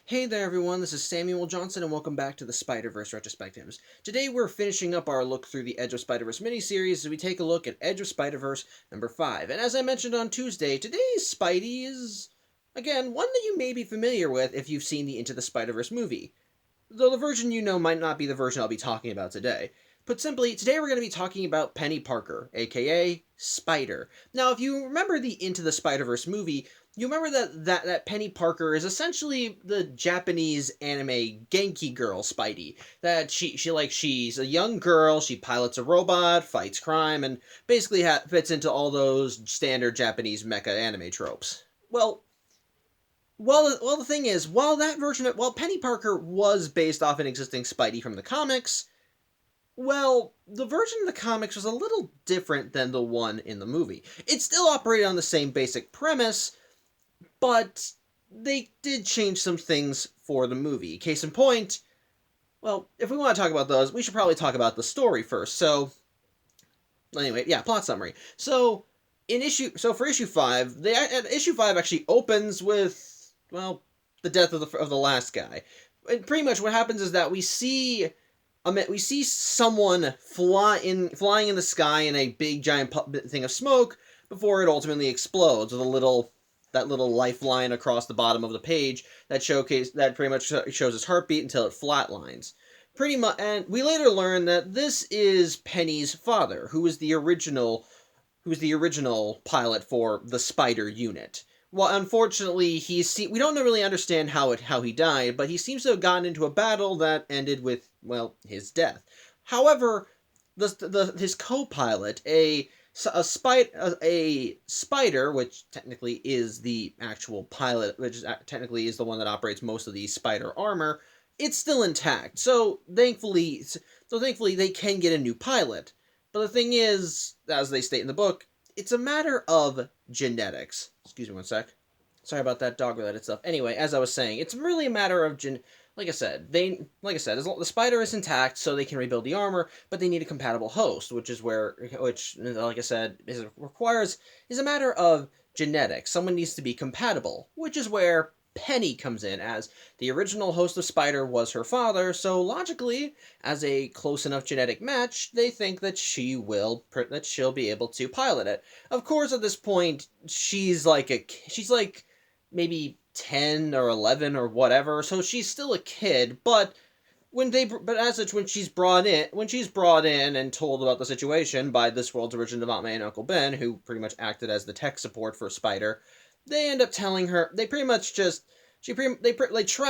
Hey there everyone, this is Samuel Johnson and welcome back to the Spider-Verse Retrospectives. Today we're finishing up our look through the Edge of Spider-Verse miniseries as we take a look at Edge of Spider-Verse number 5. And as I mentioned on Tuesday, today's Spidey is, again, one that you may be familiar with if you've seen the Into the Spider-Verse movie. Though the version you know might not be the version I'll be talking about today. Put simply, today we're going to be talking about Penny Parker, aka Spider. Now, if you remember the Into the Spider-Verse movie, you remember that Penny Parker is essentially the Japanese anime Genki girl Spidey. That she's a young girl, she pilots a robot, fights crime, and basically fits into all those standard Japanese mecha anime tropes. Well, the thing is, while Penny Parker was based off an existing Spidey from the comics, well, the version of the comics was a little different than the one in the movie. It still operated on the same basic premise, but they did change some things for the movie. Case in point, well, if we want to talk about those, we should probably talk about the story first. So, anyway, yeah, plot summary. So, for issue 5, issue 5 actually opens with, well, the death of the last guy. And pretty much what happens is that we see someone flying in the sky in a big giant thing of smoke before it ultimately explodes with that little lifeline across the bottom of the page that pretty much shows his heartbeat until it flatlines. Pretty much, and we later learn that this is Penny's father, who was the original pilot for the Spider unit. Well, unfortunately, we don't really understand how he died, but he seems to have gotten into a battle that ended with, well, his death. However, his co-pilot, a spider, which technically is the actual pilot, which technically is the one that operates most of the spider armor, it's still intact. So thankfully, they can get a new pilot. But the thing is, as they state in the book, it's a matter of genetics. Excuse me one sec. Sorry about that dog-related stuff. Anyway, as I was saying, it's really a matter of like I said, the spider is intact, so they can rebuild the armor, but they need a compatible host, which, like I said, is a matter of genetics. Someone needs to be compatible, which is where Penny comes in, as the original host of Spider was her father, so logically, as a close enough genetic match, they think that she'll be able to pilot it. Of course, at this point, she's like maybe 10 or 11 or whatever, so she's still a kid, but when she's brought in and told about the situation by this world's original Aunt May and Uncle Ben, who pretty much acted as the tech support for Spider, they end up telling her, they try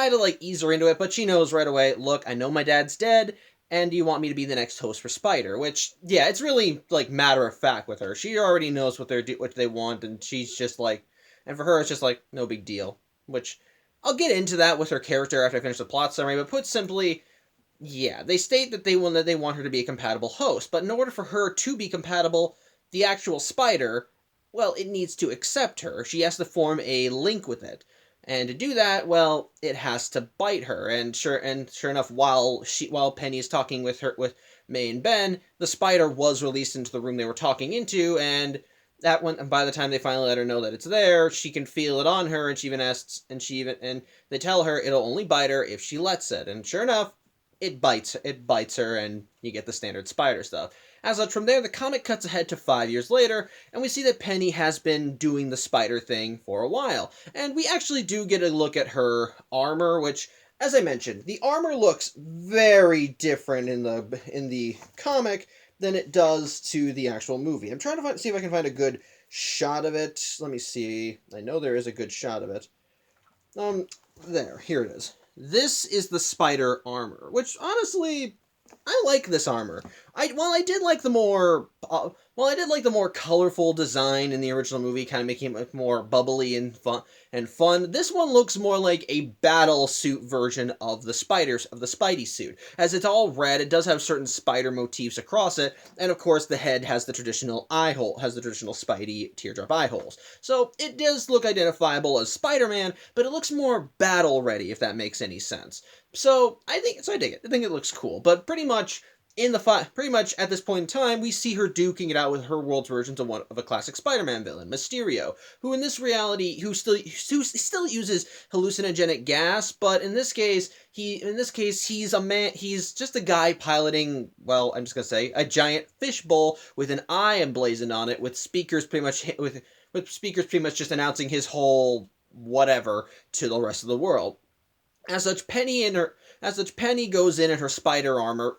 to like ease her into it, but she knows right away, look, I know my dad's dead, and you want me to be the next host for Spider, which, yeah, it's really like matter of fact with her. She already knows what they want, and she's just like, and for her it's just like, no big deal. Which, I'll get into that with her character after I finish the plot summary, but put simply, yeah, they state that they want her to be a compatible host, but in order for her to be compatible, the actual Spider, well, it needs to accept her. She has to form a link with it. And to do that, well, it has to bite her. And sure enough, while Penny is talking with May and Ben, the Spider was released into the room they were talking into, and by the time they finally let her know that it's there, she can feel it on her, and they tell her it'll only bite her if she lets it. And sure enough, it bites her, and you get the standard Spider stuff. As such, from there, the comic cuts ahead to 5 years later, and we see that Penny has been doing the Spider thing for a while. And we actually do get a look at her armor, which, as I mentioned, the armor looks very different in the comic than it does to the actual movie. I'm trying to see if I can find a good shot of it. Let me see. I know there is a good shot of it. Here it is. This is the Spider armor, which honestly, I like this armor. While I did like the more colorful design in the original movie, kind of making it more bubbly and fun. This one looks more like a battle suit version of the Spidey suit. As it's all red, it does have certain spider motifs across it, and of course the head has the traditional Spidey teardrop eye holes. So it does look identifiable as Spider-Man, but it looks more battle ready, if that makes any sense. So I dig it. I think it looks cool, but pretty much in the pretty much at this point in time, we see her duking it out with her world's versions of a classic Spider-Man villain, Mysterio, who in this reality who still uses hallucinogenic gas, but he's a man. He's just a guy piloting. Well, I'm just gonna say a giant fishbowl with an eye emblazoned on it, with speakers pretty much just announcing his whole whatever to the rest of the world. As such, Penny goes in her spider armor,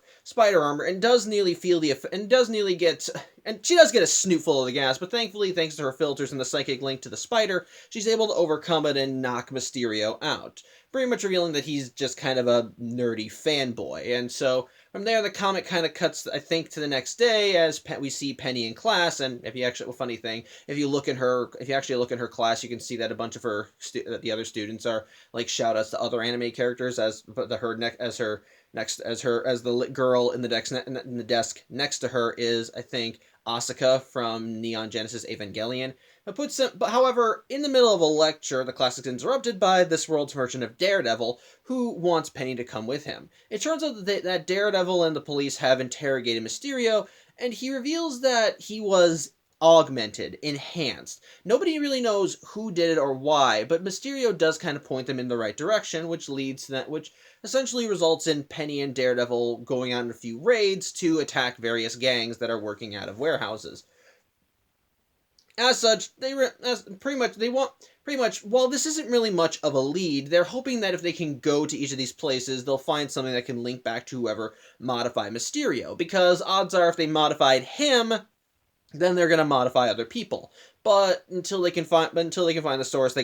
and does nearly feel the and does nearly get and she does get a snootful of the gas, but thankfully, thanks to her filters and the psychic link to the spider, she's able to overcome it and knock Mysterio out, pretty much revealing that he's just kind of a nerdy fanboy. And so from there, the comic kind of cuts, I think, to the next day as we see Penny in class. And if you actually, funny thing, if you actually look in her class, you can see that a bunch of the other students are like shout outs to other anime characters as the girl in the desk next to her is, I think, Asuka from Neon Genesis Evangelion. But however, in the middle of a lecture, the class is interrupted by this world's version of Daredevil, who wants Penny to come with him. It turns out that Daredevil and the police have interrogated Mysterio, and he reveals that he was augmented, enhanced. Nobody really knows who did it or why, but Mysterio does kind of point them in the right direction, which essentially results in Penny and Daredevil going on a few raids to attack various gangs that are working out of warehouses. As such, while this isn't really much of a lead, they're hoping that if they can go to each of these places, they'll find something that can link back to whoever modified Mysterio, because odds are if they modified him, then they're gonna modify other people. But until they can find the source,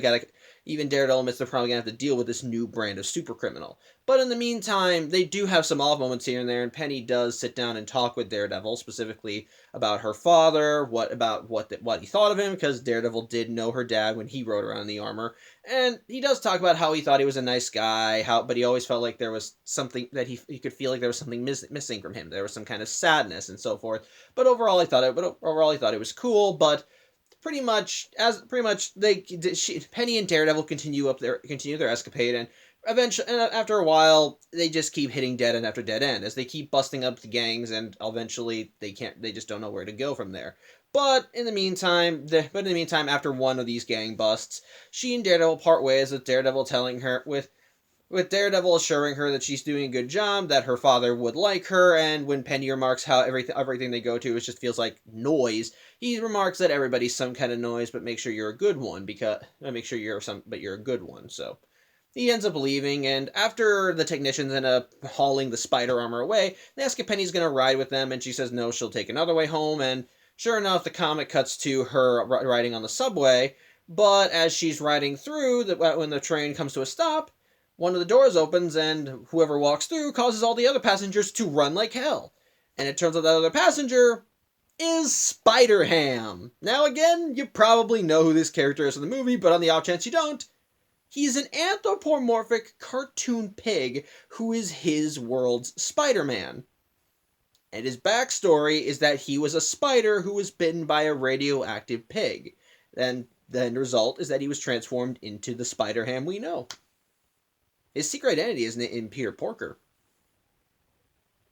even Daredevil admits they're probably gonna have to deal with this new brand of super criminal. But in the meantime, they do have some off moments here and there, and Penny does sit down and talk with Daredevil, specifically about her father, what he thought of him, because Daredevil did know her dad when he rode around in the armor, and he does talk about how he thought he was a nice guy, but he always felt like there was something that he could feel like there was something missing from him. There was some kind of sadness and so forth. But overall, he thought it was cool. But Penny and Daredevil continue their escapade, and eventually, and after a while, they just keep hitting dead end after dead end as they keep busting up the gangs, and eventually they just don't know where to go from there. But in the meantime, after one of these gang busts, she and Daredevil part ways, with Daredevil assuring her that she's doing a good job, that her father would like her, and when Penny remarks how everything they go to just feels like noise, he remarks that everybody's some kind of noise, but make sure you're a good one, but you're a good one. So he ends up leaving, and after the technicians end up hauling the spider armor away, they ask if Penny's gonna ride with them, and she says no, she'll take another way home, and sure enough, the comic cuts to her riding on the subway, but as she's riding through, when the train comes to a stop, one of the doors opens, and whoever walks through causes all the other passengers to run like hell. And it turns out that other passenger is Spider-Ham. Now again, you probably know who this character is in the movie, but on the off chance you don't, he's an anthropomorphic cartoon pig who is his world's Spider-Man. And his backstory is that he was a spider who was bitten by a radioactive pig. And the end result is that he was transformed into the Spider-Ham we know. His secret identity isn't in Peter Porker.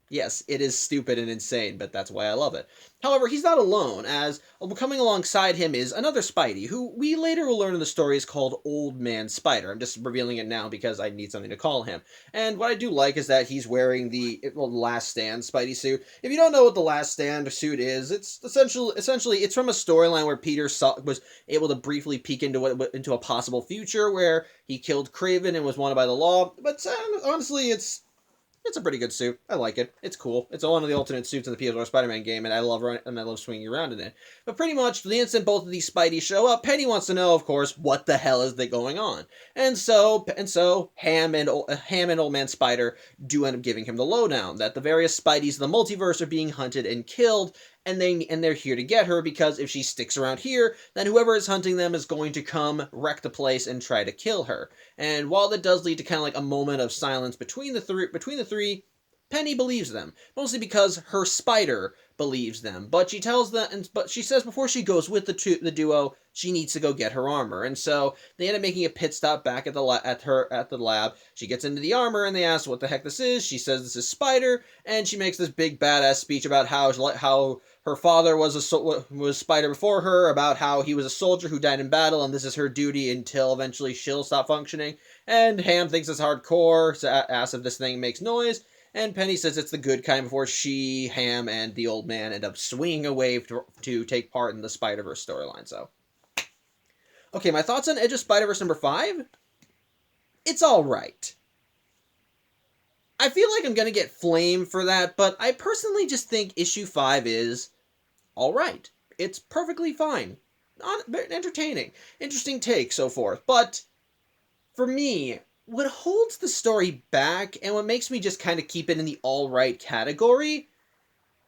Yes, it is stupid and insane, but that's why I love it. However, he's not alone, as coming alongside him is another Spidey, who we later will learn in the story is called Old Man Spider. I'm just revealing it now because I need something to call him. And what I do like is that he's wearing the Last Stand Spidey suit. If you don't know what the Last Stand suit is, it's essentially it's from a storyline where Peter was able to briefly peek into a possible future where he killed Kraven and was wanted by the law. But honestly, it's a pretty good suit. I like it. It's cool. It's one of the alternate suits in the PS4 Spider-Man game, and I love swinging around in it. But pretty much, the instant both of these Spideys show up, Penny wants to know, of course, what the hell is going on. And so Ham and Old Man Spider do end up giving him the lowdown that the various Spideys in the multiverse are being hunted and killed, and they're here to get her because if she sticks around here, then whoever is hunting them is going to come wreck the place and try to kill her. And while that does lead to kind of like a moment of silence between the three, Penny believes them, mostly because her spider believes them. But she tells them, but she says before she goes with the duo, she needs to go get her armor, and so they end up making a pit stop back at the lab. She gets into the armor, and they ask what the heck this is. She says this is Spider, and she makes this big badass speech about how her father was Spider before her, about how he was a soldier who died in battle, and this is her duty until eventually she'll stop functioning. And Ham thinks it's hardcore, so asks if this thing makes noise. And Penny says it's the good kind before she, Ham, and the old man end up swinging away to take part in the Spider-Verse storyline. So, okay, my thoughts on Edge of Spider-Verse number 5? It's alright. I feel like I'm going to get flamed for that, but I personally just think issue 5 is alright. It's perfectly fine. Entertaining. Interesting take, so forth. But, for me, what holds the story back and what makes me just kind of keep it in the all right category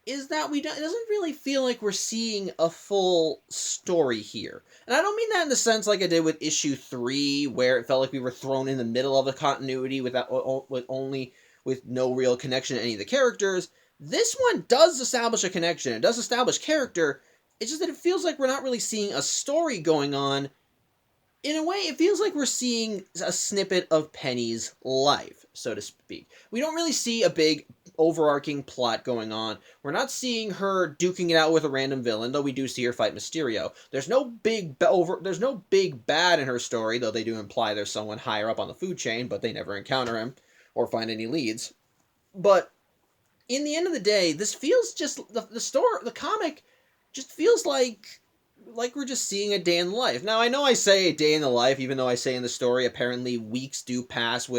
is that it doesn't really feel like we're seeing a full story here. And I don't mean that in the sense like I did with issue 3, where it felt like we were thrown in the middle of a continuity with no real connection to any of the characters. This one does establish a connection. It does establish character. It's just that it feels like we're not really seeing a story going on. In a way, it feels like we're seeing a snippet of Penny's life, so to speak. We don't really see a big overarching plot going on. We're not seeing her duking it out with a random villain, though we do see her fight Mysterio. There's no big bad in her story, though they do imply there's someone higher up on the food chain, but they never encounter him or find any leads. But in the end of the day, this feels just the comic just feels like we're just seeing a day in the life. Now, I know I say a day in the life, even though I say in the story apparently weeks do pass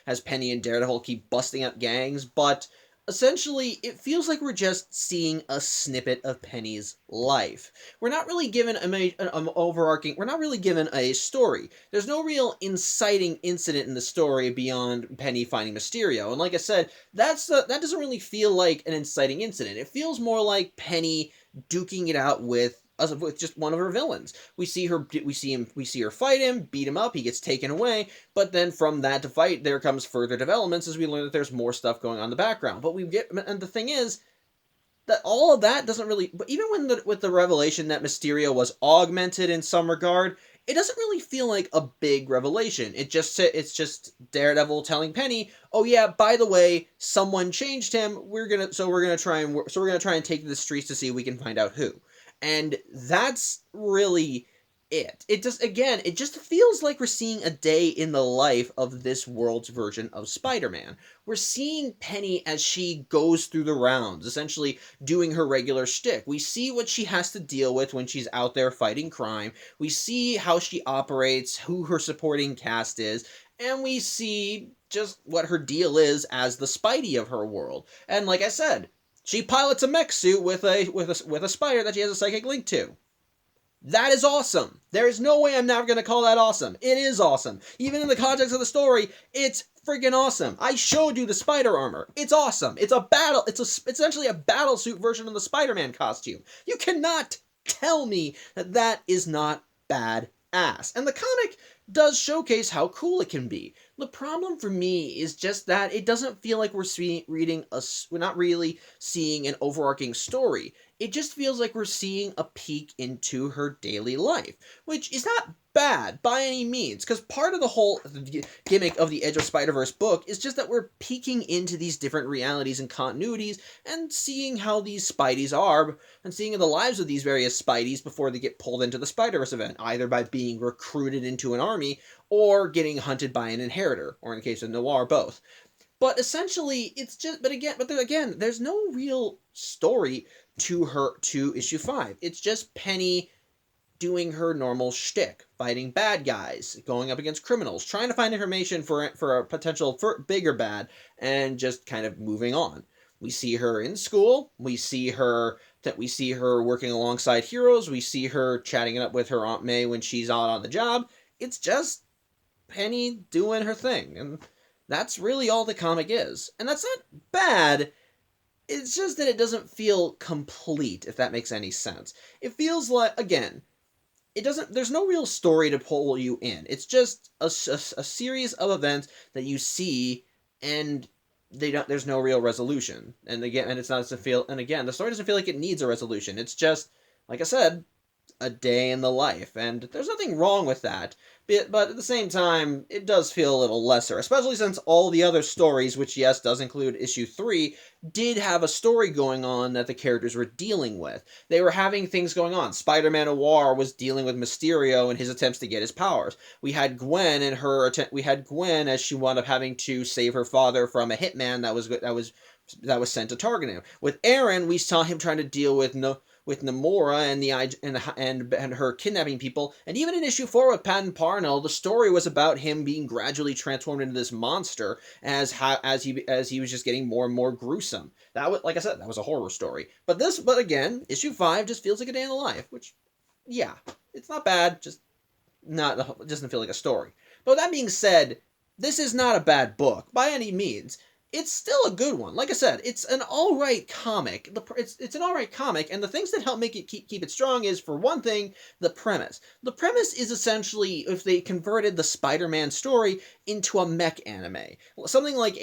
as Penny and Daredevil keep busting up gangs, but essentially it feels like we're just seeing a snippet of Penny's life. We're not really given we're not really given a story. There's no real inciting incident in the story beyond Penny finding Mysterio, and like I said, that doesn't really feel like an inciting incident. It feels more like Penny duking it out with just one of her villains. We see her fight him, beat him up, he gets taken away, but then from that to fight, there comes further developments as we learn that there's more stuff going on in the background. And the thing is, that all of that doesn't really, but even with the revelation that Mysterio was augmented in some regard, it doesn't really feel like a big revelation. It's just Daredevil telling Penny, "Oh yeah, by the way, someone changed him. We're gonna try and take to the streets to see if we can find out who." And that's really it. It just feels like we're seeing a day in the life of this world's version of Spider-Man. We're seeing Penny as she goes through the rounds, essentially doing her regular shtick. We see what she has to deal with when she's out there fighting crime. We see how she operates, who her supporting cast is, and we see just what her deal is as the Spidey of her world. And like I said, she pilots a mech suit with a spider that she has a psychic link to. That is awesome. There is no way I'm not going to call that awesome. It is awesome. Even in the context of the story, it's friggin' awesome. I showed you the spider armor. It's awesome. It's essentially a battle suit version of the Spider-Man costume. You cannot tell me that is not badass. And the comic does showcase how cool it can be. The problem for me is just that it doesn't feel like we're not really seeing an overarching story. It just feels like we're seeing a peek into her daily life, which is not bad by any means, because part of the whole gimmick of the Edge of Spider-Verse book is just that we're peeking into these different realities and continuities and seeing how these Spideys are, and seeing the lives of these various Spideys before they get pulled into the Spider-Verse event, either by being recruited into an army or getting hunted by an inheritor, or in the case of Noir, both. But essentially, but again, there's no real story to issue 5. It's just Penny doing her normal shtick, fighting bad guys, going up against criminals, trying to find information for a potential bigger bad, and just kind of moving on. We see her in school. We see her working alongside heroes. We see her chatting it up with her Aunt May when she's out on the job. It's just Penny doing her thing, and that's really all the comic is. And that's not bad. It's just that it doesn't feel complete, if that makes any sense. It feels like, again, there's no real story to pull you in. It's just a series of events that you see, and there's no real resolution. And again, and it's not to feel, and again, the story doesn't feel like it needs a resolution. It's just, like I said, a day in the life, and there's nothing wrong with that. But at the same time, it does feel a little lesser, especially since all the other stories, which yes does include issue 3, did have a story going on that the characters were dealing with. They were having things going on. Spider-Man Noir was dealing with Mysterio and his attempts to get his powers. We had Gwen and we had Gwen as she wound up having to save her father from a hitman that was sent to target him. With Aaron, we saw him trying to deal with Namora and her kidnapping people, and even in issue 4 with Patton Parnell, the story was about him being gradually transformed into this monster as he was just getting more and more gruesome. That was, like I said, that was a horror story. But again, issue 5 just feels like a day in the life, which, yeah, it's not bad, just it doesn't feel like a story. But that being said, this is not a bad book by any means. It's still a good one. Like I said, it's an all right comic. It's an all right comic, and the things that help make it keep it strong is, for one thing, the premise. The premise is essentially if they converted the Spider-Man story into a mech anime, something like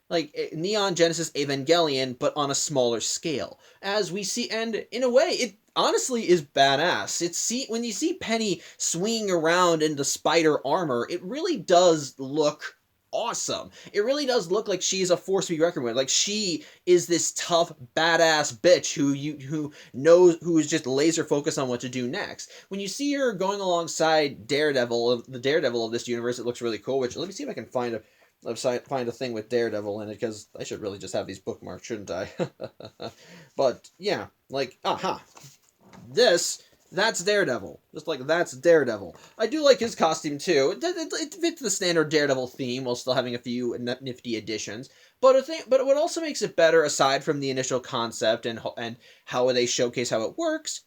like Neon Genesis Evangelion, but on a smaller scale. As we see, and in a way, it honestly is badass. When you see Penny swinging around in the spider armor, it really does look awesome. It really does look like she's a force to be reckoned with. Like she is this tough, badass bitch who is just laser focused on what to do next. When you see her going alongside the Daredevil of this universe, it looks really cool. Which, let me see if I can find a thing with Daredevil in it, because I should really just have these bookmarked, shouldn't I? But yeah, like that's Daredevil. Just like that's Daredevil. I do like his costume too. It fits the standard Daredevil theme while still having a few nifty additions. But what also makes it better, aside from the initial concept and how they showcase how it works,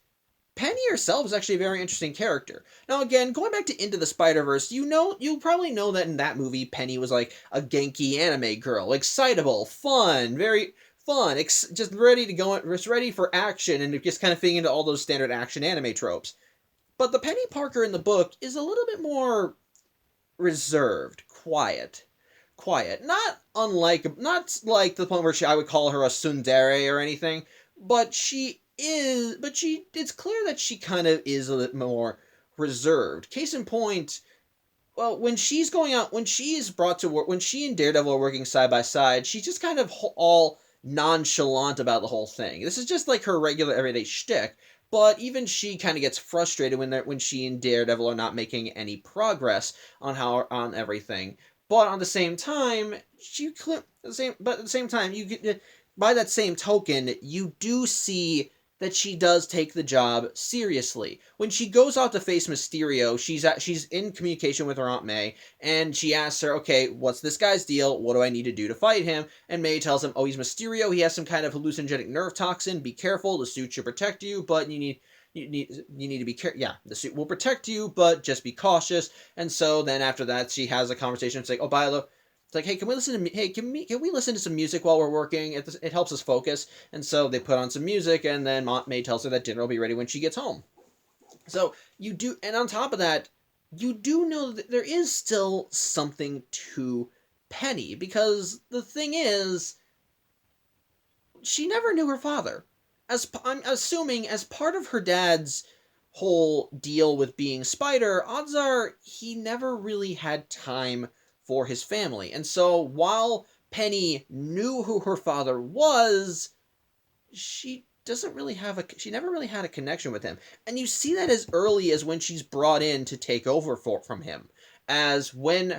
Penny herself is actually a very interesting character. Now again, going back to Into the Spider-Verse, you probably know that in that movie, Penny was like a Genki anime girl, excitable, fun, very fun, just ready to go, just ready for action, and just kind of fitting into all those standard action anime tropes. But the Penny Parker in the book is a little bit more reserved, quiet. Not like the point where I would call her a tsundere or anything, but it's clear that she kind of is a little more reserved. Case in point, well, when she's brought to work, when she and Daredevil are working side by side, she's just kind of all nonchalant about the whole thing. This is just like her regular everyday shtick, but even she kind of gets frustrated when she and Daredevil are not making any progress on everything. But on the same time, at the same time, you get, by that same token, you do see that she does take the job seriously. When she goes out to face Mysterio, she's in communication with her Aunt May, and she asks her, okay, what's this guy's deal? What do I need to do to fight him? And May tells him, oh, he's Mysterio. He has some kind of hallucinogenic nerve toxin. Be careful. The suit should protect you, but you need to be careful. Yeah, the suit will protect you, but just be cautious. And so then after that, she has a conversation. It's like, oh, by the it's like, hey, can we listen to some music while we're working? It helps us focus. And so they put on some music, and then Aunt May tells her that dinner will be ready when she gets home. So you do, and on top of that, you do know that there is still something to Penny, because the thing is, she never knew her father. I'm assuming as part of her dad's whole deal with being Spider, odds are he never really had time for his family. And so while Penny knew who her father was, she never really had a connection with him. And you see that as early as when she's brought in to take over from him. As when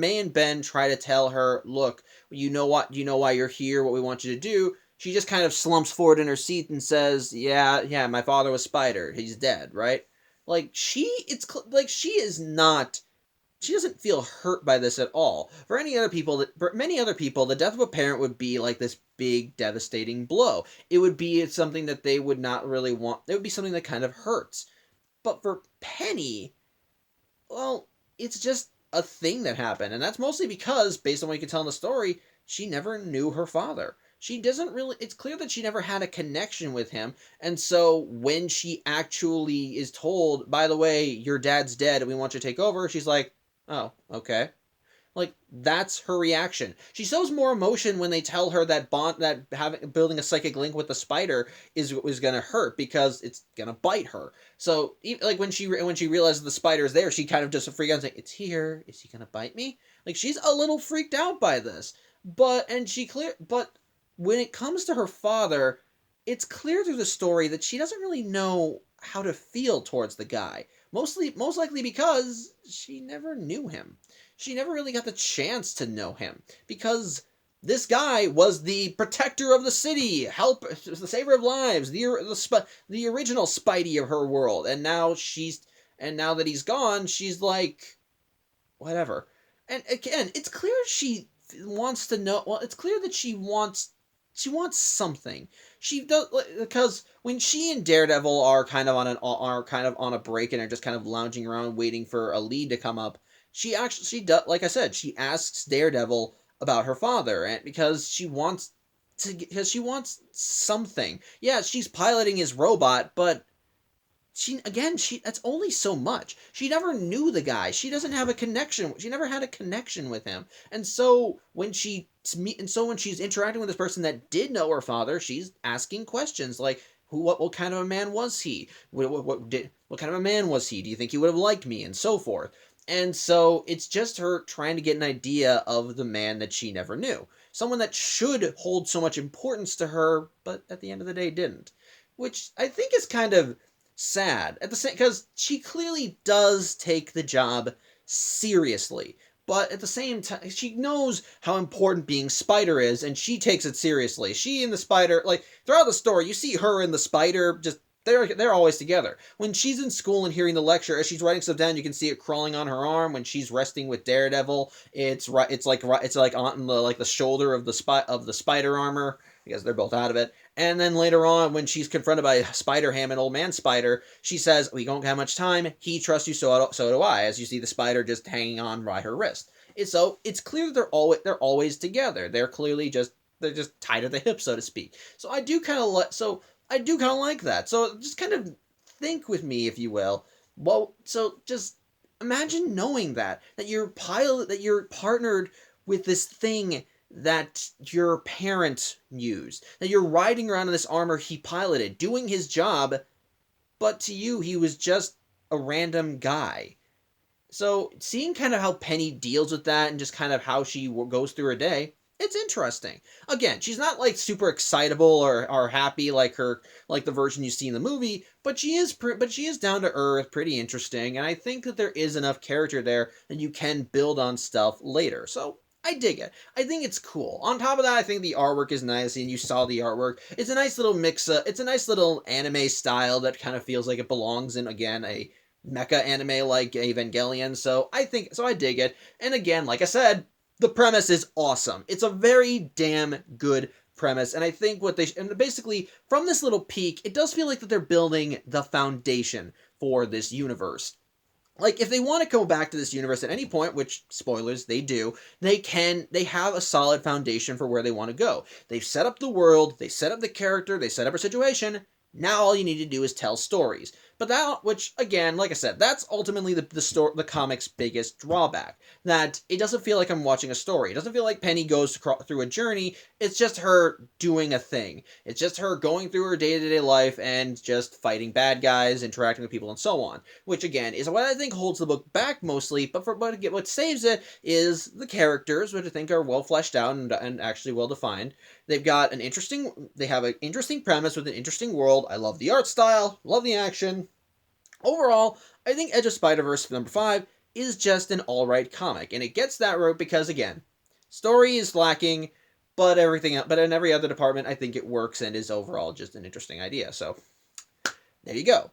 May and Ben try to tell her, look, you know why you're here, what we want you to do, she just kind of slumps forward in her seat and says, yeah, my father was Spider, he's dead, right? Like, she is not, she doesn't feel hurt by this at all. For many other people, the death of a parent would be like this big, devastating blow. It would be something that they would not really want. It would be something that kind of hurts. But for Penny, well, it's just a thing that happened. And that's mostly because, based on what you can tell in the story, she never knew her father. It's clear that she never had a connection with him. And so when she actually is told, by the way, your dad's dead and we want you to take over, she's like, oh, okay. Like, that's her reaction. She shows more emotion when they tell her that building a psychic link with the spider is gonna hurt because it's gonna bite her. So, like when she realizes the spider is there, she kind of just freaks out and say, "It's here. Is he gonna bite me?" Like, she's a little freaked out by this. But when it comes to her father, it's clear through the story that she doesn't really know how to feel towards the guy. Most likely because she never knew him. She never really got the chance to know him because this guy was the protector of the city, the saver of lives, the original Spidey of her world, and now that he's gone, she's like, whatever. And again, it's clear she wants to know. Well, it's clear that she wants something. She does, because when she and Daredevil are kind of on a break and are just kind of lounging around waiting for a lead to come up. She does, like I said, she asks Daredevil about her father, and because she wants something. Yeah, she's piloting his robot, but she that's only so much. She never knew the guy. She doesn't have a connection. She never had a connection with him. And so when she's interacting with this person that did know her father, she's asking questions like, what kind of a man was he? What kind of a man was he? Do you think he would have liked me? And so forth. And so it's just her trying to get an idea of the man that she never knew. Someone that should hold so much importance to her, but at the end of the day didn't. Which I think is kind of sad at the same, because she clearly does take the job seriously, but at the same time she knows how important being Spider is, and she takes it seriously. She and the Spider, like, throughout the story you see her and the Spider just, they're always together. When she's in school and hearing the lecture, as she's writing stuff down, you can see it crawling on her arm. When she's resting with Daredevil, it's like on the shoulder of the spider armor, because they're both out of it. And then later on, when she's confronted by Spider-Ham and Old Man Spider, she says, "We don't have much time. He trusts you, so do I." As you see the spider just hanging on by her wrist. So it's clear that they're always together. They're just tied at the hip, so to speak. So I do kind of like that. So just kind of think with me, if you will. Well, so just imagine knowing that you're partnered with this thing that your parent used, that you're riding around in this armor he piloted, doing his job, but to you, he was just a random guy. So seeing kind of how Penny deals with that and just kind of how she goes through her day, it's interesting. Again, she's not like super excitable or happy like the version you see in the movie, but she is down to earth, pretty interesting, and I think that there is enough character there that you can build on stuff later. So I dig it. I think it's cool. On top of that, I think the artwork is nice, and you saw the artwork. It's a nice little mix. It's a nice little anime style that kind of feels like it belongs in, again, a mecha anime like Evangelion. So I dig it. And again, like I said, the premise is awesome. It's a very damn good premise, and I think and basically from this little peek, it does feel like that they're building the foundation for this universe. Like, if they want to go back to this universe at any point, which, spoilers, they do, they have a solid foundation for where they want to go. They've set up the world, they set up the character, they set up a situation. Now all you need to do is tell stories. But which, again, like I said, that's ultimately the comic's biggest drawback. That it doesn't feel like I'm watching a story. It doesn't feel like Penny goes through a journey. It's just her doing a thing. It's just her going through her day-to-day life and just fighting bad guys, interacting with people, and so on. Which, again, is what I think holds the book back mostly, but what saves it is the characters, which I think are well fleshed out and actually well defined. They have an interesting premise with an interesting world. I love the art style, love the action. Overall, I think Edge of Spider-Verse #5 is just an alright comic, and it gets that route because, again, story is lacking, but in every other department, I think it works and is overall just an interesting idea. So, there you go.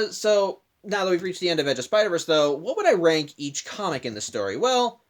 So, now that we've reached the end of Edge of Spider-Verse, though, what would I rank each comic in the story? Well,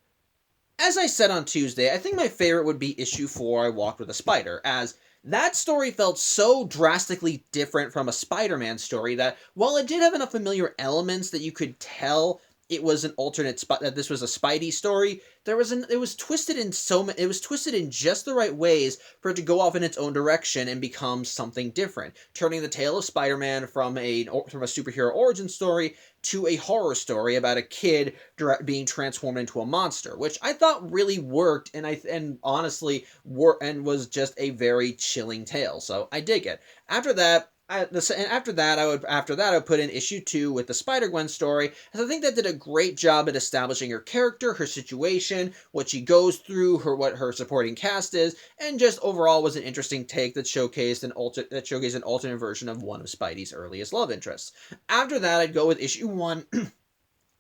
as I said on Tuesday, I think my favorite would be issue 4, I Walked with a Spider, as that story felt so drastically different from a Spider-Man story that, while it did have enough familiar elements that you could tell it was an alternate that this was a Spidey story. It was twisted in it was twisted in just the right ways for it to go off in its own direction and become something different, turning the tale of Spider-Man from a superhero origin story to a horror story about a kid being transformed into a monster, which I thought really worked, and honestly was just a very chilling tale. So I dig it. After that, after that, I would put in issue 2 with the Spider-Gwen story, as I think that did a great job at establishing her character, her situation, what she goes through, what her supporting cast is, and just overall was an interesting take that showcased an alternate version of one of Spidey's earliest love interests. After that, I'd go with issue 1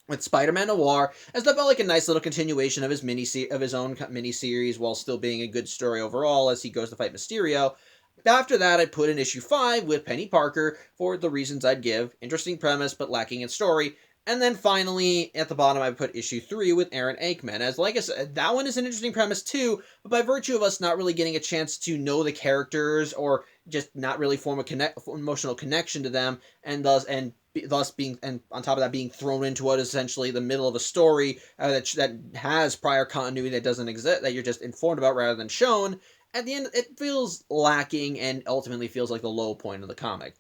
with Spider-Man Noir, as that felt like a nice little continuation of his own miniseries, while still being a good story overall as he goes to fight Mysterio. After that, I'd put in issue 5 with Penny Parker for the reasons I'd give. Interesting premise, but lacking in story. And then finally, at the bottom, I put issue 3 with Aaron Aikman. As like I said, that one is an interesting premise too, but by virtue of us not really getting a chance to know the characters or just not really form emotional connection to them, and thus being, and on top of that, being thrown into what is essentially the middle of a story that has prior continuity that doesn't exist, that you're just informed about rather than shown. At the end, it feels lacking and ultimately feels like the low point of the comic.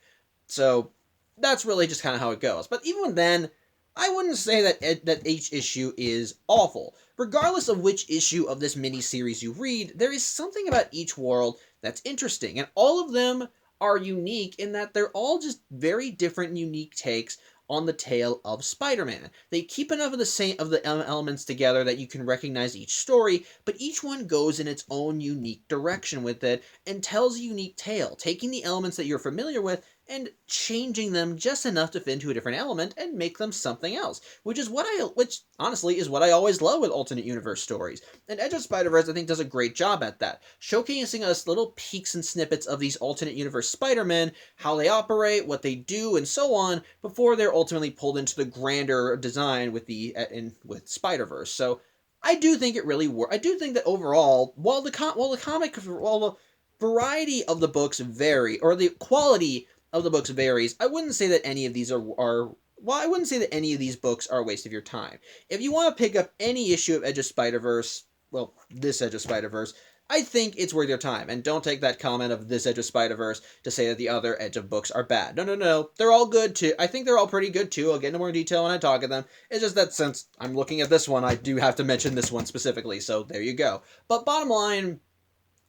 So that's really just kind of how it goes. But even then, I wouldn't say that each issue is awful. Regardless of which issue of this miniseries you read, there is something about each world that's interesting, and all of them are unique in that they're all just very different and unique takes on the tale of Spider-Man. They keep enough of the elements together that you can recognize each story, but each one goes in its own unique direction with it and tells a unique tale, taking the elements that you're familiar with and changing them just enough to fit into a different element and make them something else, which honestly is what I always love with alternate universe stories. And Edge of Spider-Verse, I think, does a great job at that, showcasing us little peeks and snippets of these alternate universe Spider-Men, how they operate, what they do, and so on, before they're ultimately pulled into the grander design with Spider-Verse. So I do think it really works. I do think that overall, while the variety of the books vary, or the quality of the books varies, I wouldn't say that any of these I wouldn't say that any of these books are a waste of your time. If you want to pick up any issue of Edge of Spider-Verse, well, this Edge of Spider-Verse, I think it's worth your time. And don't take that comment of this Edge of Spider-Verse to say that the other Edge of books are bad. No, no, no. They're all good too. I think they're all pretty good too. I'll get into more detail when I talk of them. It's just that since I'm looking at this one, I do have to mention this one specifically. So there you go. But bottom line,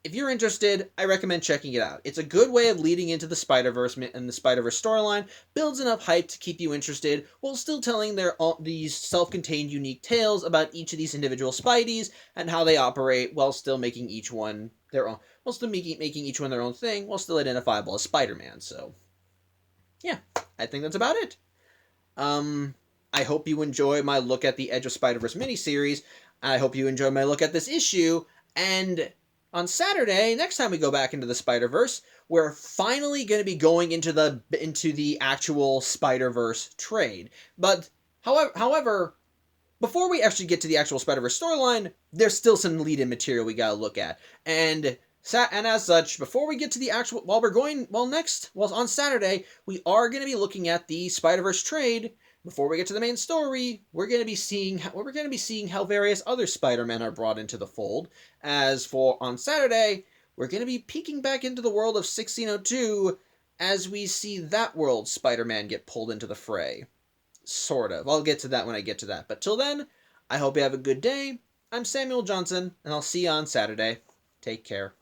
if you're interested, I recommend checking it out. It's a good way of leading into the Spider-Verse and the Spider-Verse storyline, builds enough hype to keep you interested, while still telling these self-contained unique tales about each of these individual Spideys and how they operate, while still making each one their own, while still making each one their own thing, while still identifiable as Spider-Man. So, yeah, I think that's about it. I hope you enjoy my look at the Edge of Spider-Verse miniseries. I hope you enjoy my look at this issue, and on Saturday, next time we go back into the Spider-Verse, we're finally going to be going into the actual Spider-Verse trade. But however, before we actually get to the actual Spider-Verse storyline, there's still some lead-in material we got to look at. And as such, before we get to the actual, on Saturday, we are going to be looking at the Spider-Verse trade. Before we get to the main story, we're going to be seeing how various other Spider-Men are brought into the fold. As for on Saturday, we're going to be peeking back into the world of 1602 as we see that world's Spider-Man get pulled into the fray. Sort of. I'll get to that when I get to that. But till then, I hope you have a good day. I'm Samuel Johnson, and I'll see you on Saturday. Take care.